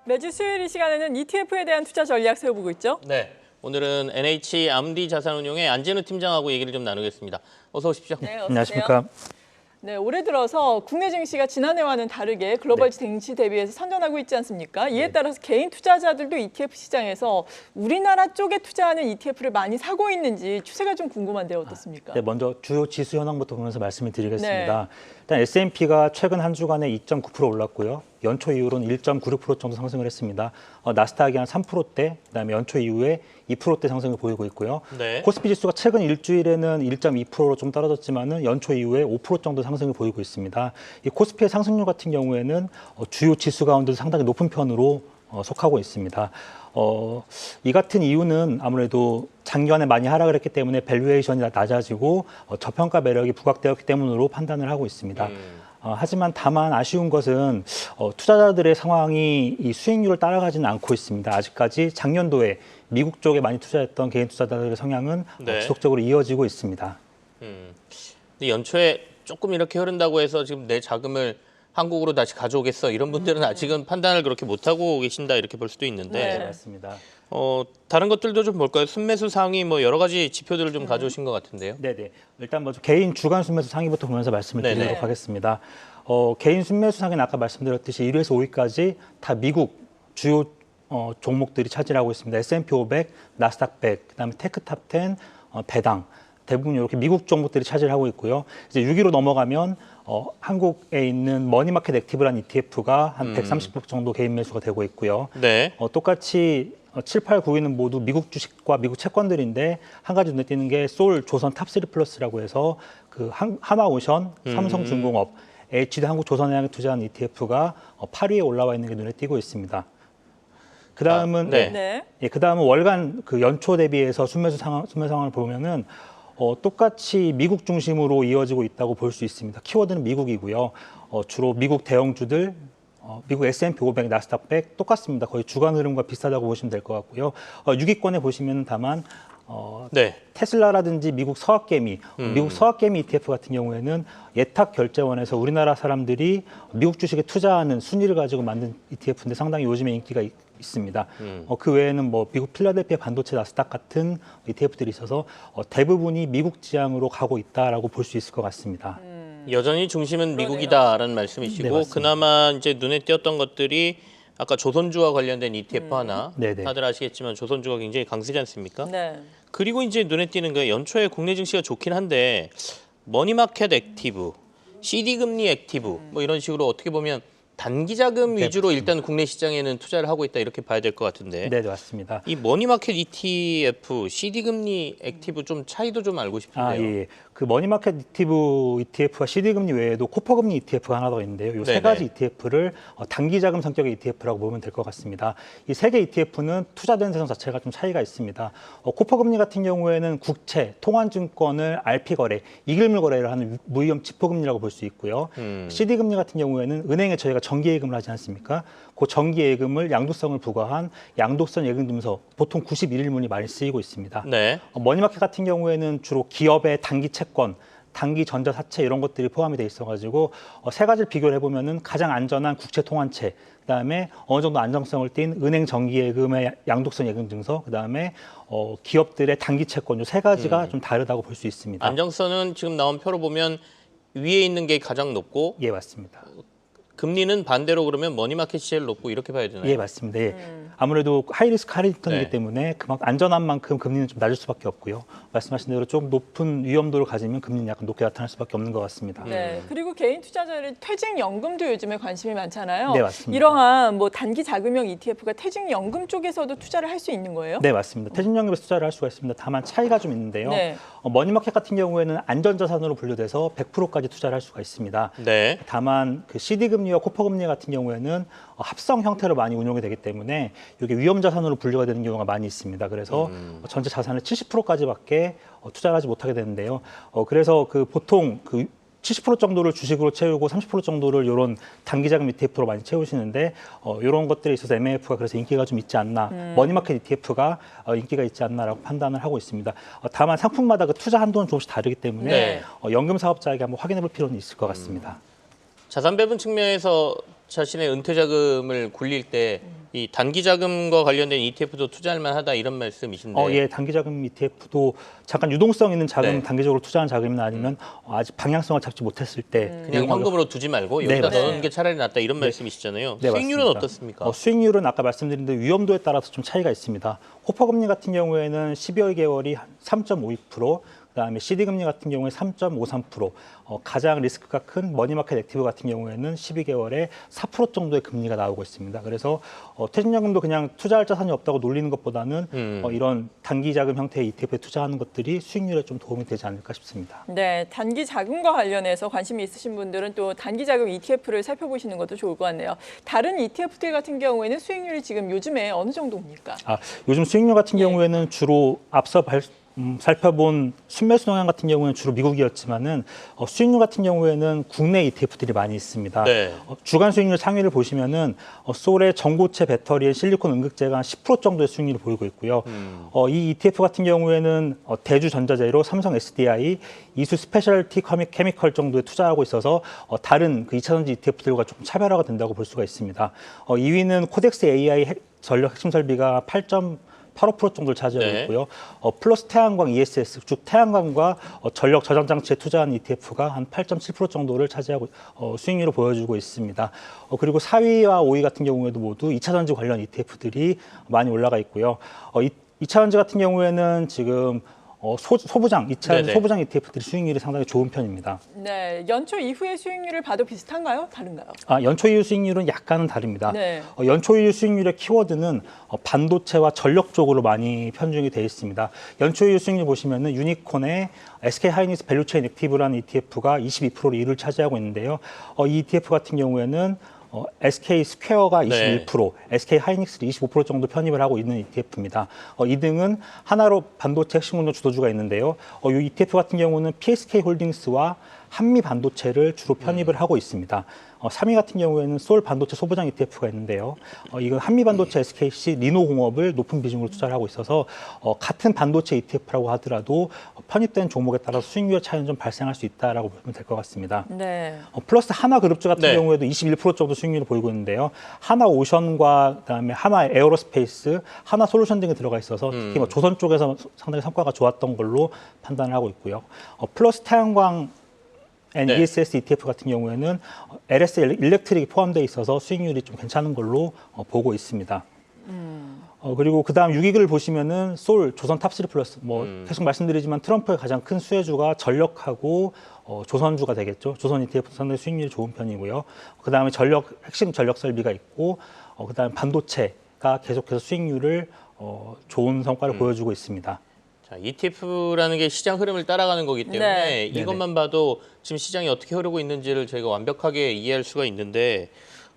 매주 수요일 이 시간에는 ETF에 대한 투자 전략 세워보고 있죠. 네, 오늘은 NH 암디 자산운용의 안진우 팀장하고 얘기를 좀 나누겠습니다. 어서 오십시오. 네, 어서 안녕하십니까. 네, 올해 들어서 국내 증시가 지난해와는 다르게 글로벌 증시 대비해서 선전하고 있지 않습니까? 이에 따라서 개인 투자자들도 ETF 시장에서 우리나라 쪽에 투자하는 ETF를 많이 사고 있는지 추세가 좀 궁금한데 어떻습니까? 네, 먼저 주요 지수 현황부터 보면서 말씀을 드리겠습니다. 일단 S&P가 최근 한 주간에 2.9% 올랐고요. 연초 이후로는 1.96% 정도 상승을 했습니다. 나스닥이 한 3%대, 그다음에 연초 이후에 2%대 상승을 보이고 있고요. 네. 코스피 지수가 최근 일주일에는 1.2%로 좀 떨어졌지만은 연초 이후에 5% 정도 상승을 보이고 있습니다. 이 코스피의 상승률 같은 경우에는 주요 지수 가운데도 상당히 높은 편으로 속하고 있습니다. 이 같은 이유는 아무래도 작년에 많이 하락을 했기 때문에 밸류에이션이 낮아지고 저평가 매력이 부각되었기 때문으로 판단을 하고 있습니다. 하지만 다만 아쉬운 것은 투자자들의 상황이 이 수익률을 따라가지는 않고 있습니다. 아직까지 작년도에 미국 쪽에 많이 투자했던 개인 투자자들의 성향은 네. 지속적으로 이어지고 있습니다. 근데 연초에 조금 이렇게 흐른다고 해서 지금 내 자금을 한국으로 다시 가져오겠어 이런 분들은 아직은 판단을 그렇게 못하고 계신다 이렇게 볼 수도 있는데 네. 맞습니다. 다른 것들도 좀 볼까요? 순매수 상위 뭐 여러 가지 지표들을 좀 가져오신 것 같은데요. 네네. 일단 먼저 개인 주간 순매수 상위부터 보면서 말씀을 네네. 드리도록 하겠습니다. 개인 순매수 상위는 아까 말씀드렸듯이 1위에서 5위까지 다 미국 주요 종목들이 차지하고 있습니다. S&P 500, 나스닥 100, 그다음에 테크탑 10, 배당 대부분 이렇게 미국 종목들이 차지하고 있고요. 이제 6위로 넘어가면 한국에 있는 머니마켓 액티브라는 ETF가 한 130% 정도 개인 매수가 되고 있고요. 네. 똑같이 7, 8, 9위는 모두 미국 주식과 미국 채권들인데 한 가지 눈에 띄는 게 소울 조선 탑3 플러스라고 해서 그 한화오션, 삼성중공업, HD 한국조선해양에 투자한 ETF가 8위에 올라와 있는 게 눈에 띄고 있습니다. 그다음은 네. 그다음은 월간 그 연초 대비해서 순매수 상황을 보면은 똑같이 미국 중심으로 이어지고 있다고 볼 수 있습니다. 키워드는 미국이고요. 주로 미국 대형주들, 미국 S&P 500, 나스닥 100 똑같습니다. 거의 주간 흐름과 비슷하다고 보시면 될 것 같고요. 6위권에 보시면 다만 네. 테슬라라든지 미국 서학개미, 미국 서학개미 ETF 같은 경우에는 예탁결제원에서 우리나라 사람들이 미국 주식에 투자하는 순위를 가지고 만든 ETF인데 상당히 요즘에 인기가 있습니다. 그 외에는 뭐 미국 필라델피아 반도체 나스닥 같은 ETF들이 있어서 대부분이 미국 지향으로 가고 있다라고 볼 수 있을 것 같습니다. 여전히 중심은 미국이다라는 말씀이시고 네, 맞습니다. 그나마 이제 눈에 띄었던 것들이 아까 조선주와 관련된 ETF 하나 네네. 다들 아시겠지만 조선주가 굉장히 강세지 않습니까? 네. 그리고 이제 눈에 띄는 게 연초에 국내 증시가 좋긴 한데 머니마켓 액티브, CD 금리 액티브 뭐 이런 식으로 어떻게 보면 단기 자금 위주로 일단 국내 시장에는 투자를 하고 있다 이렇게 봐야 될 것 같은데 네, 맞습니다. 이 머니마켓 ETF, CD 금리 액티브 좀 차이도 좀 알고 싶은데요. 예. 그 머니마켓 ETF와 CD금리 외에도 코퍼금리 ETF가 하나 더 있는데요. 이 세 네네. 가지 ETF를 단기 자금 성격의 ETF라고 보면 될 것 같습니다. 이 세 개 ETF는 투자되는 대상 자체가 좀 차이가 있습니다. 코퍼금리 같은 경우에는 국채, 통화증권을 RP 거래, 이길물 거래를 하는 무위험 지표금리라고 볼 수 있고요. CD금리 같은 경우에는 은행에 저희가 정기예금을 하지 않습니까? 그 정기예금을 양도성을 부과한 양도성 예금증서 보통 91일문이 많이 쓰이고 있습니다. 네. 머니마켓 같은 경우에는 주로 기업의 단기 채권, 단기 전자사채 이런 것들이 포함이 돼 있어가지고 세 가지를 비교를 해보면은 가장 안전한 국채 통환채, 그다음에 어느 정도 안정성을 띈 은행 정기예금의 양도성 예금증서, 그다음에 기업들의 단기 채권 이 세 가지가 좀 다르다고 볼 수 있습니다. 안정성은 지금 나온 표로 보면 위에 있는 게 가장 높고 예, 맞습니다. 금리는 반대로 그러면 머니마켓이 제일 높고 이렇게 봐야 되나요? 예, 맞습니다. 예. 아무래도 하이리스크 하이리턴이기 네. 때문에 그만큼 안전한 만큼 금리는 좀 낮을 수밖에 없고요. 말씀하신 대로 좀 높은 위험도를 가지면 금리는 약간 높게 나타날 수밖에 없는 것 같습니다. 네. 그리고 개인 투자자들이 퇴직연금도 요즘에 관심이 많잖아요. 네, 맞습니다. 이러한 뭐 단기 자금형 ETF가 퇴직연금 쪽에서도 투자를 할 수 있는 거예요? 네, 맞습니다. 퇴직연금에서 투자를 할 수가 있습니다. 다만 차이가 좀 있는데요. 네. 머니마켓 같은 경우에는 안전자산으로 분류돼서 100%까지 투자를 할 수가 있습니다. 네. 다만 그 CD금리와 코퍼금리 같은 경우에는 합성 형태로 많이 운용이 되기 때문에 이게 위험자산으로 분류가 되는 경우가 많이 있습니다. 그래서 전체 자산의 70%까지밖에 투자를 하지 못하게 되는데요. 그래서 그 보통 그 70% 정도를 주식으로 채우고 30% 정도를 이런 단기자금 ETF로 많이 채우시는데 이런 것들에 있어서 MAF가 그래서 인기가 좀 있지 않나, 머니마켓 ETF가 인기가 있지 않나라고 판단을 하고 있습니다. 다만 상품마다 그 투자 한도는 조금씩 다르기 때문에 네. 연금 사업자에게 한번 확인해 볼 필요는 있을 것 같습니다. 자산 배분 측면에서 자신의 은퇴 자금을 굴릴 때 이 단기 자금과 관련된 ETF도 투자할 만하다 이런 말씀이신데. 예, 단기 자금 ETF도 잠깐 유동성 있는 자금, 네. 단기적으로 투자한 자금이나 아니면 아직 방향성을 잡지 못했을 때 그냥 현금으로 두지 말고 네, 여기다 맞습니다. 넣는 게 차라리 낫다 이런 말씀이시잖아요. 네, 수익률은 맞습니다. 어떻습니까? 수익률은 아까 말씀드린 대로 위험도에 따라서 좀 차이가 있습니다. 호퍼금리 같은 경우에는 12개월이 3.52%, 그다음에 CD금리 같은 경우에 3.53%, 가장 리스크가 큰 머니마켓 액티브 같은 경우에는 12개월에 4% 정도의 금리가 나오고 있습니다. 그래서 퇴직연금도 그냥 투자할 자산이 없다고 놀리는 것보다는 이런 단기 자금 형태의 ETF에 투자하는 것들이 수익률에 좀 도움이 되지 않을까 싶습니다. 네, 단기 자금과 관련해서 관심이 있으신 분들은 또 단기 자금 ETF를 살펴보시는 것도 좋을 것 같네요. 다른 ETF들 같은 경우에는 수익률이 지금 요즘에 어느 정도입니까? 요즘 수익률 같은 예. 경우에는 주로 앞서 살펴본 순매수 동향 같은 경우에는 주로 미국이었지만은 수익률 같은 경우에는 국내 ETF들이 많이 있습니다. 네. 주간 수익률 상위를 보시면은 솔의 전고체 배터리에 실리콘 응급제가 한 10% 정도의 수익률을 보이고 있고요. 이 ETF 같은 경우에는 대주 전자재료, 삼성 SDI, 이수 스페셜티 케미컬 정도에 투자하고 있어서 다른 그 2차전지 ETF들과 조금 차별화가 된다고 볼 수가 있습니다. 2위는 코덱스 AI 전력 핵심 설비가 8.85% 정도를 차지하고 네. 있고요. 플러스 태양광 ESS, 즉 태양광과 전력 저장 장치에 투자한 ETF가 한 8.7% 정도를 차지하고 수익률을 보여주고 있습니다. 그리고 4위와 5위 같은 경우에도 모두 2차 전지 관련 ETF들이 많이 올라가 있고요. 2차 전지 같은 경우에는 지금 소부장, 2차 네네. 소부장 ETF들이 수익률이 상당히 좋은 편입니다. 네, 연초 이후의 수익률을 봐도 비슷한가요? 다른가요? 연초 이후 수익률은 약간은 다릅니다. 네. 연초 이후 수익률의 키워드는 반도체와 전력 쪽으로 많이 편중이 되어 있습니다. 연초 이후 수익률 보시면은 유니콘의 SK 하이닉스 밸류체인 액티브라는 ETF가 22%를 1위를 차지하고 있는데요. 이 ETF 같은 경우에는 SK 스퀘어가 21%, SK 하이닉스를 25% 정도 편입을 하고 있는 ETF입니다. 2등은 하나로 반도체 핵심 공정 주도주가 있는데요. 이 ETF 같은 경우는 PSK 홀딩스와 한미 반도체를 주로 편입을 하고 있습니다. 3위 같은 경우에는 소울 반도체 소부장 ETF가 있는데요. 이건 한미 반도체 SKC 리노공업을 높은 비중으로 투자를 하고 있어서 같은 반도체 ETF라고 하더라도 편입된 종목에 따라서 수익률 차이는 좀 발생할 수 있다라고 보면 될 것 같습니다. 네. 플러스 하나그룹주 같은 네. 경우에도 21% 정도 수익률을 보이고 있는데요. 하나오션과 그다음에 하나 에어로스페이스, 하나솔루션 등이 들어가 있어서 특히 뭐 조선 쪽에서 상당히 성과가 좋았던 걸로 판단을 하고 있고요. 플러스 태양광 네. ESS ETF 같은 경우에는 LS 일렉트릭이 포함되어 있어서 수익률이 좀 괜찮은 걸로 보고 있습니다. 그리고 그다음 6위를 보시면은 솔 조선 탑3 플러스 계속 말씀드리지만 트럼프의 가장 큰 수혜주가 전력하고 조선주가 되겠죠. 조선 ETF 상당히 수익률이 좋은 편이고요. 그다음에 핵심 전력 설비가 있고 그다음에 반도체가 계속해서 수익률을 좋은 성과를 보여주고 있습니다. 자, ETF라는 게 시장 흐름을 따라가는 거기 때문에 네. 이것만 봐도 지금 시장이 어떻게 흐르고 있는지를 저희가 완벽하게 이해할 수가 있는데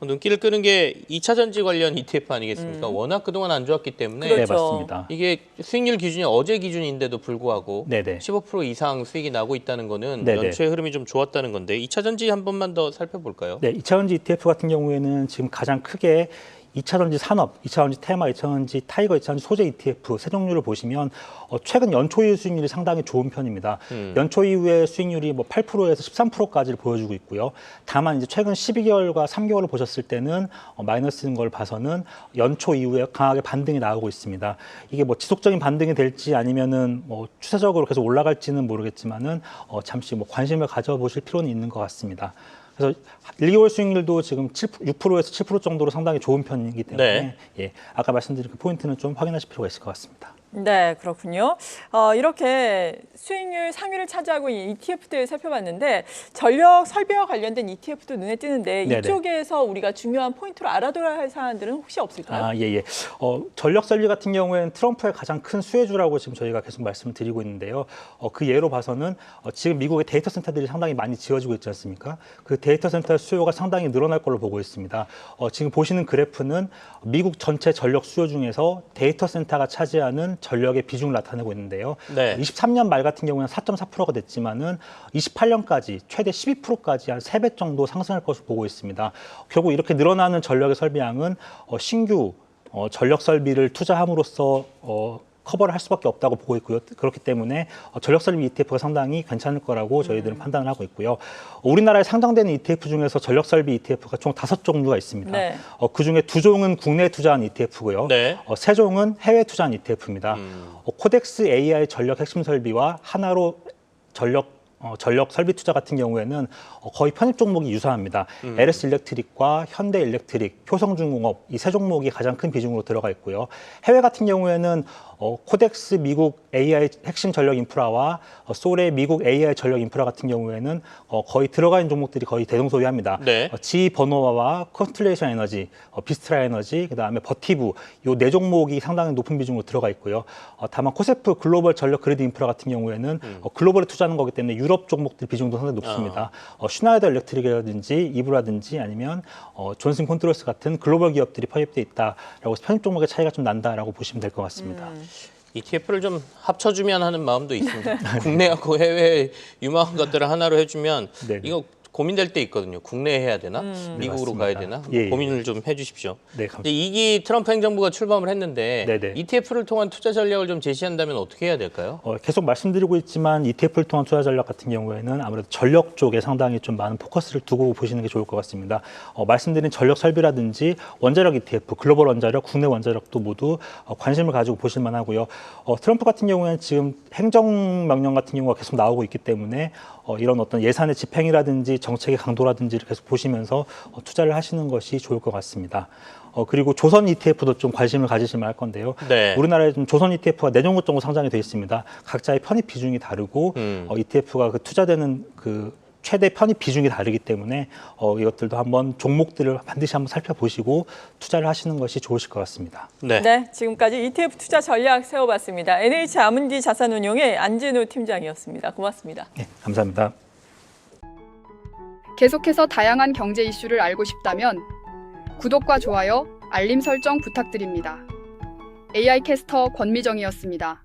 눈길을 끄는 게 2차 전지 관련 ETF 아니겠습니까? 워낙 그동안 안 좋았기 때문에 그렇죠. 네, 맞습니다. 이게 수익률 기준이 어제 기준인데도 불구하고 네네. 15% 이상 수익이 나고 있다는 거는 네네. 연초의 흐름이 좀 좋았다는 건데 2차 전지 한 번만 더 살펴볼까요? 네, 2차 전지 ETF 같은 경우에는 지금 가장 크게 2차 전지 산업, 2차 전지 테마, 2차 전지 타이거, 2차 전지 소재 ETF 세 종류를 보시면 최근 연초 이후 수익률이 상당히 좋은 편입니다. 연초 이후의 수익률이 8%에서 13%까지를 보여주고 있고요. 다만 이제 최근 12개월과 3개월을 보셨을 때는 마이너스인 걸 봐서는 연초 이후에 강하게 반등이 나오고 있습니다. 이게 지속적인 반등이 될지 아니면은 추세적으로 계속 올라갈지는 모르겠지만은 잠시 관심을 가져보실 필요는 있는 것 같습니다. 그래서 1, 2월 수익률도 지금 6%에서 7% 정도로 상당히 좋은 편이기 때문에 네. 예, 아까 말씀드린 그 포인트는 좀 확인하실 필요가 있을 것 같습니다. 네, 그렇군요. 이렇게 수익률 상위를 차지하고 있는 ETF들 살펴봤는데 전력 설비와 관련된 ETF도 눈에 띄는데 네네. 이쪽에서 우리가 중요한 포인트로 알아둬야 할 사안들은 혹시 없을까요? 예. 전력 설비 같은 경우에는 트럼프의 가장 큰 수혜주라고 지금 저희가 계속 말씀을 드리고 있는데요. 그 예로 봐서는 지금 미국의 데이터 센터들이 상당히 많이 지어지고 있지 않습니까? 그 데이터 센터 수요가 상당히 늘어날 걸로 보고 있습니다. 지금 보시는 그래프는 미국 전체 전력 수요 중에서 데이터 센터가 차지하는 전력의 비중을 나타내고 있는데요. 네. 23년 말 같은 경우는 4.4%가 됐지만은 28년까지 최대 12%까지 한 3배 정도 상승할 것으로 보고 있습니다. 결국 이렇게 늘어나는 전력의 설비량은 신규 전력 설비를 투자함으로써 커버를 할 수밖에 없다고 보고 있고요. 그렇기 때문에 전력 설비 ETF가 상당히 괜찮을 거라고 저희들은 판단을 하고 있고요. 우리나라에 상장되는 ETF 중에서 전력 설비 ETF가 총 5종류가 있습니다. 네. 그중에 2종은 국내에 투자한 ETF고요. 네. 3종은 해외 투자한 ETF입니다. 코덱스 AI 전력 핵심 설비와 하나로 전력 설비 투자 같은 경우에는 거의 편입 종목이 유사합니다. LS 일렉트릭과 현대 일렉트릭, 효성중공업 이 세 종목이 가장 큰 비중으로 들어가 있고요. 해외 같은 경우에는 코덱스 미국 AI 핵심 전력 인프라와 솔의 미국 AI 전력 인프라 같은 경우에는 거의 들어가 있는 종목들이 거의 대동소이합니다. 네. 지버노와와 컨스텔레이션 에너지, 비스트라 에너지, 그다음에 버티브 이 네 종목이 상당히 높은 비중으로 들어가 있고요. 다만 코세프 글로벌 전력 그리드 인프라 같은 경우에는 글로벌에 투자하는 거기 때문에 유럽 종목들 비중도 상당히 높습니다. 슈나이더 일렉트릭이라든지 이브라든지 아니면 존슨 컨트롤스 같은 글로벌 기업들이 편입돼 있다라고 해서 편입 종목의 차이가 좀 난다라고 보시면 될 것 같습니다. ETF를 좀 합쳐주면 하는 마음도 있습니다. 국내하고 해외 유망한 것들을 하나로 해주면 네네. 이거 고민될 때 있거든요. 국내에 해야 되나? 미국으로 맞습니다. 가야 되나? 예, 예. 고민을 좀 해주십시오. 네, 이제 감사합니다. 2기 트럼프 행정부가 출범을 했는데 네네. ETF를 통한 투자 전략을 좀 제시한다면 어떻게 해야 될까요? 계속 말씀드리고 있지만 ETF를 통한 투자 전략 같은 경우에는 아무래도 전력 쪽에 상당히 좀 많은 포커스를 두고 보시는 게 좋을 것 같습니다. 말씀드린 전력 설비라든지 원자력 ETF, 글로벌 원자력, 국내 원자력도 모두 관심을 가지고 보실 만하고요. 트럼프 같은 경우에는 지금 행정명령 같은 경우가 계속 나오고 있기 때문에 이런 어떤 예산의 집행이라든지 정책의 강도라든지를 계속 보시면서 투자를 하시는 것이 좋을 것 같습니다. 그리고 조선 ETF도 좀 관심을 가지시면 할 건데요. 네. 우리나라에 좀 조선 ETF가 4종목 정도 상장이 되어 있습니다. 각자의 편입 비중이 다르고 ETF가 그 투자되는 그 최대 편입 비중이 다르기 때문에 이것들도 한번 종목들을 반드시 한번 살펴보시고 투자를 하시는 것이 좋으실 것 같습니다. 네. 네, 지금까지 ETF 투자 전략 세워봤습니다. NH 아문디 자산운용의 안진우 팀장이었습니다. 고맙습니다. 네, 감사합니다. 계속해서 다양한 경제 이슈를 알고 싶다면 구독과 좋아요, 알림 설정 부탁드립니다. AI 캐스터 권미정이었습니다.